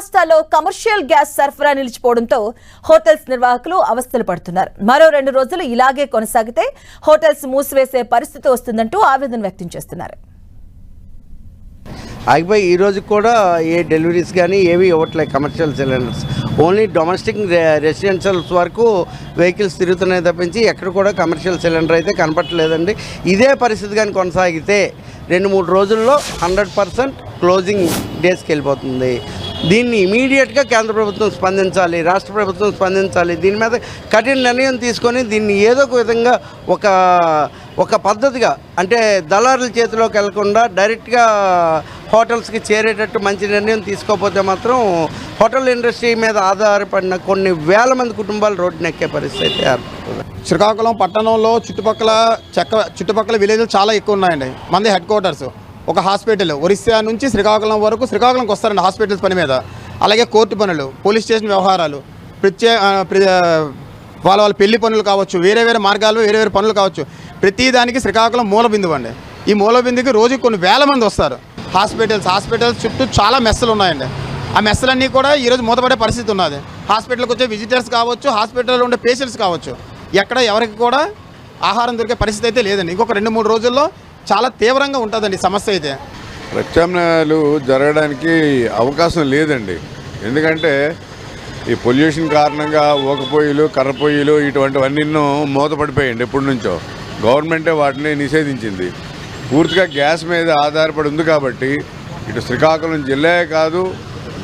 రాష్ట్రాల్లో commercial gas సరఫరా నిలిచిపోవడంతో hotels నిర్వాహకులు అవస్థలు పడుతున్నారు. మరో 2 రోజులు ఇలాగే కొనసాగితే హోటల్స్ మూసివేసే పరిస్థితి వస్తుందంటూ ఆవేదన వ్యక్తం చేస్తున్నారు. ఆగిపోయి ఈ రోజు కూడా ఏ డెలివరీస్ కానీ ఏవి ఇవ్వట్లేదు. Commercial cylinders only domestic residentials వరకు వెహికల్స్ తిరుగుతున్నాయి తప్పించి ఎక్కడ కూడా కమర్షియల్ సిలిండర్ అయితే కనపట్టలేదండి. ఇదే పరిస్థితి కానీ కొనసాగితే 2-3 రోజుల్లో 100% క్లోజింగ్ డేస్కి వెళ్ళిపోతుంది. దీన్ని ఇమీడియట్గా కేంద్ర ప్రభుత్వం స్పందించాలి, రాష్ట్ర ప్రభుత్వం స్పందించాలి. దీని మీద కఠిన నిర్ణయం తీసుకొని దీన్ని ఏదో ఒక విధంగా ఒక పద్ధతిగా, అంటే దళారుల చేతిలోకి వెళ్లకుండా డైరెక్ట్గా హోటల్స్కి చేరేటట్టు మంచి నిర్ణయం తీసుకోకపోతే మాత్రం హోటల్ ఇండస్ట్రీ మీద ఆధారపడిన కొన్ని వేల మంది కుటుంబాలు రోడ్డున ఎక్కే పరిస్థితి ఏర్పడుతుంది. శ్రీకాకుళం పట్టణంలో చుట్టుపక్కల విలేజ్లు చాలా ఎక్కువ ఉన్నాయండి. మంది హెడ్ క్వార్టర్స్, ఒక హాస్పిటల్, ఒరిస్సా నుంచి శ్రీకాకుళం వరకు శ్రీకాకుళంకి వస్తారండి హాస్పిటల్స్ పని మీద. అలాగే కోర్టు పనులు, పోలీస్ స్టేషన్ వ్యవహారాలు, వాళ్ళ పెళ్లి పనులు కావచ్చు, వేరే మార్గాలు వేరే పనులు కావచ్చు. ప్రతిదానికి శ్రీకాకుళం మూల బిందువు అండి. ఈ మూల బిందువుకి రోజు కొన్ని వేల మంది వస్తారు. హాస్పిటల్స్ చుట్టూ చాలా మెస్సులు ఉన్నాయండి. ఆ మెస్సులన్నీ కూడా ఈరోజు మూతపడే పరిస్థితి ఉన్నది. హాస్పిటల్కి వచ్చే విజిటర్స్ కావచ్చు, హాస్పిటల్లో ఉండే పేషెంట్స్ కావచ్చు, ఎక్కడ ఎవరికి కూడా ఆహారం దొరికే పరిస్థితి అయితే లేదండి. ఇంకొక 2-3 రోజుల్లో చాలా తీవ్రంగా ఉంటుందండి సమస్య అయితే. ప్రత్యామ్నాయాలు జరగడానికి అవకాశం లేదండి. ఎందుకంటే ఈ పొల్యూషన్ కారణంగా ఊకపోయ్యలు, కర్రపొయ్యలు ఇటువంటివన్నీ మూతపడిపోయాయండి. ఎప్పటి నుంచో గవర్నమెంటే వాటిని నిషేధించింది. పూర్తిగా గ్యాస్ మీద ఆధారపడి ఉంది కాబట్టి ఇటు శ్రీకాకుళం జిల్లాయే కాదు,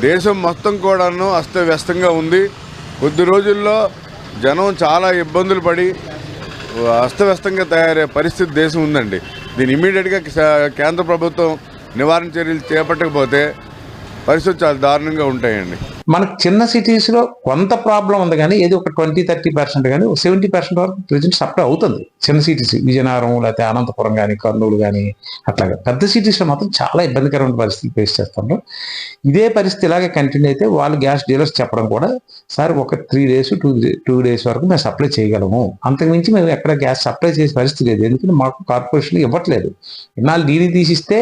దేశం మొత్తం కూడాను అస్తవ్యస్తంగా ఉంది. కొద్ది రోజుల్లో జనం చాలా ఇబ్బందులు పడి అస్తవ్యస్తంగా తయారయ్యే పరిస్థితి దేశం ఉందండి. దీన్ని ఇమీడియట్గా కేంద్ర ప్రభుత్వం నివారణ చర్యలు చేపట్టకపోతే పరిస్థితులు చాలా దారుణంగా ఉంటాయండి. మనకు చిన్న సిటీస్లో కొంత ప్రాబ్లం ఉంది, కానీ ఏది ఒక 20-30% కానీ 70% వరకు ప్రెజెంట్ సప్లై అవుతుంది. చిన్న సిటీస్, విజయనగరం లేకపోతే అనంతపురం కానీ, కర్నూలు కానీ, అట్లాగా పెద్ద సిటీస్లో మాత్రం చాలా ఇబ్బందికరమైన పరిస్థితులు ఫేస్ చేస్తున్నారు. ఇదే పరిస్థితి ఇలాగే కంటిన్యూ అయితే వాళ్ళు గ్యాస్ డీలర్స్ చెప్పడం కూడా, సార్ ఒక 3 days 2 days వరకు మేము సప్లై చేయగలము, అంతకుమించి మేము ఎక్కడ గ్యాస్ సప్లై చేసే పరిస్థితి లేదు. ఎందుకంటే మాకు కార్పొరేషన్ ఇవ్వట్లేదు. ఇన్నాళ్ళు డీడీ తీసిస్తే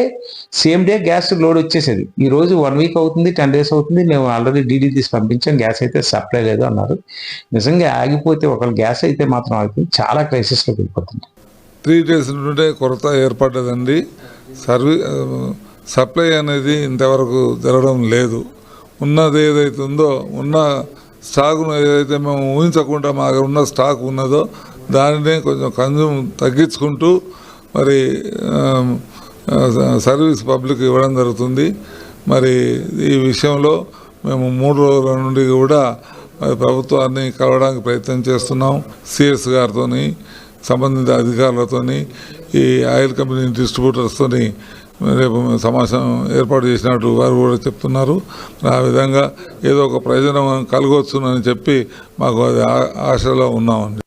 సేమ్ డే గ్యాస్ లోడ్ వచ్చేసేది. ఈ రోజు 1 week అవుతుంది, 10 days అవుతుంది, మేము ఆల్రెడీ డీడీ తీసి పంపించాం, గ్యాస్ అయితే సప్లై లేదు అన్నారు. నిజంగా ఆగిపోతే ఒకళ్ళు గ్యాస్ అయితే మాత్రం ఆగిపోయి చాలా క్రైసిస్లోకి వెళ్ళిపోతుంది. 3 days నుండే కొరత ఏర్పడ్డదండి. సప్లై అనేది ఇంతవరకు జరగడం లేదు. ఉన్నది ఏదైతే ఉందో, ఉన్న స్టాక్ను ఏదైతే మేము ఊహించకుండా మాకు ఉన్న స్టాక్ ఉన్నదో దానినే కొంచెం కన్జ్యూమ్ తగ్గించుకుంటూ మరి సర్వీస్ పబ్లిక్ ఇవ్వడం జరుగుతుంది. మరి ఈ విషయంలో మేము 3 రోజుల నుండి కూడా ప్రభుత్వాన్ని కలవడానికి ప్రయత్నం చేస్తున్నాం. సిఎస్ గారితో, సంబంధిత అధికారులతో, ఈ ఆయిల్ కంపెనీ డిస్ట్రిబ్యూటర్స్తో రేపు సమావేశం ఏర్పాటు చేసినట్టు వారు కూడా చెప్తున్నారు. ఆ విధంగా ఏదో ఒక ప్రయోజనం కలగవచ్చునని చెప్పి మాకు అది ఆశలో ఉన్నామండి.